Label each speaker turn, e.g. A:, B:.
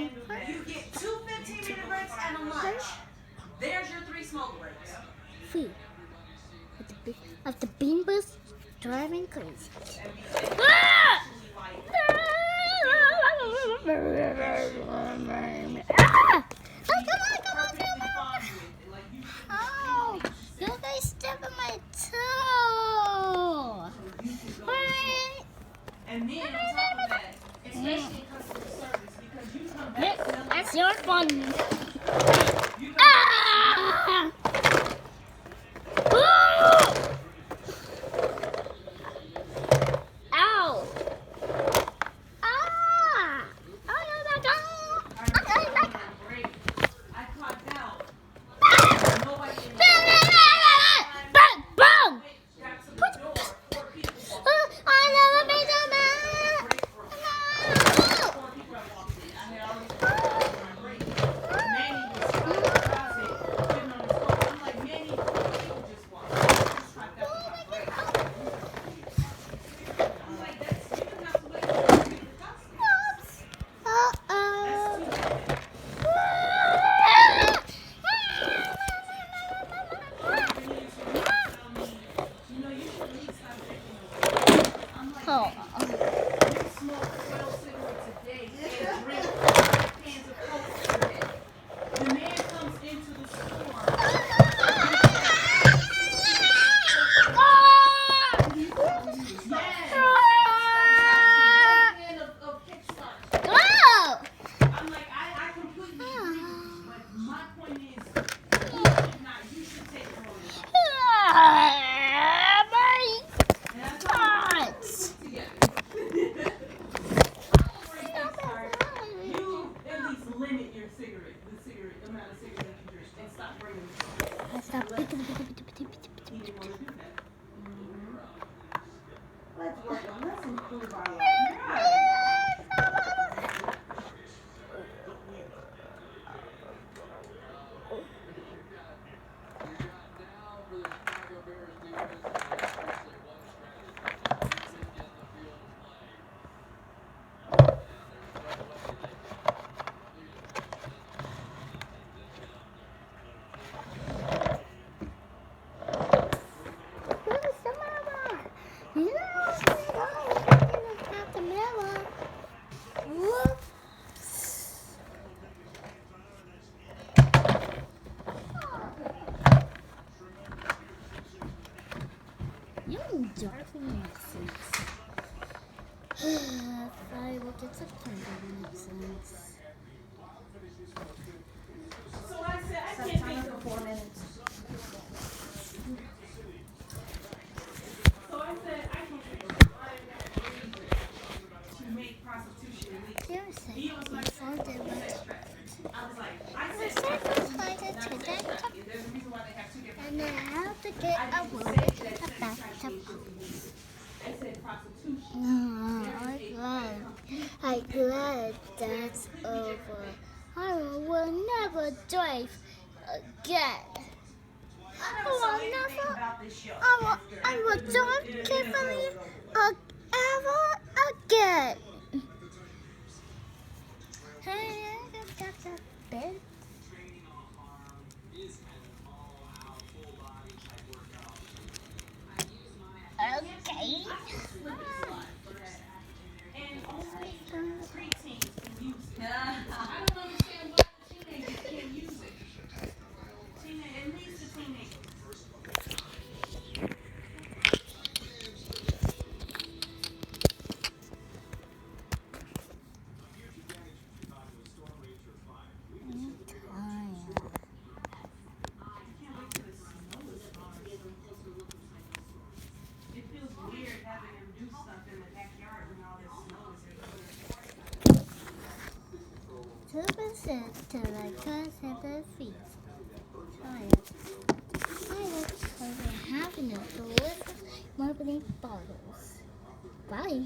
A: You get two 15-minute breaks and a lunch. There's your 3 smoke breaks.
B: Free. Of the bean bus driving crazy. Oh, you guys stepped on my toe.
A: And then on top of that, especially in customer service, because you come back selling,
B: That's your fun.
A: you come
B: Ow!
A: break. I clocked out. Nobody in the
B: Boom!
A: got to the door. 4 people walked
B: I never made a man.
A: break room. 4 people had walked in. I had already started my break. Manny was stuck in the closet, sitting on his phone. I'm like, Manny, 4 people just walked in. I just clocked out for my break. I'm like, that's, you didn't have to wait for me to get the customer. That's too bad. You know, you should at least stop taking those. I'm like,
B: Oh.
A: you smoke 12 cigarettes a day and drink 5 cans of Coke a day. The man comes into the store. Yes. Of Kickstart. I'm like, I completely agree with you, but my point is, you should take it on yourself. And that's all together. You at least limit your the amount of cigarettes you drink, and stop bringing them. He didn't want to do that. Let's work on this and improve our life.
B: I will get September next sense.
A: So I said, I can't think of 4 minutes. So I said, I can't think of to make prostitution illegal.
B: Seriously,
A: He was like,
B: I found it, but
A: I was like, I
B: the
A: said,
B: circus fighter today,
A: there's a reason why they have 2 different.
B: and I have to get a woman a bathtub.
A: I said prostitution.
B: I'm glad that's over. I will never drive again.
A: I never saw anything about this show.
B: I will drive carefully ever again. Hey, I got that bed. Okay.
A: And only preteens can use it. I don't understand why the teenagers can't use it. At least the teenagers. It feels weird having them do stuff in the backyard when all this snow is everywhere.
B: 2% to like consider fees. I will have enough delicious marketing bottles. Bye.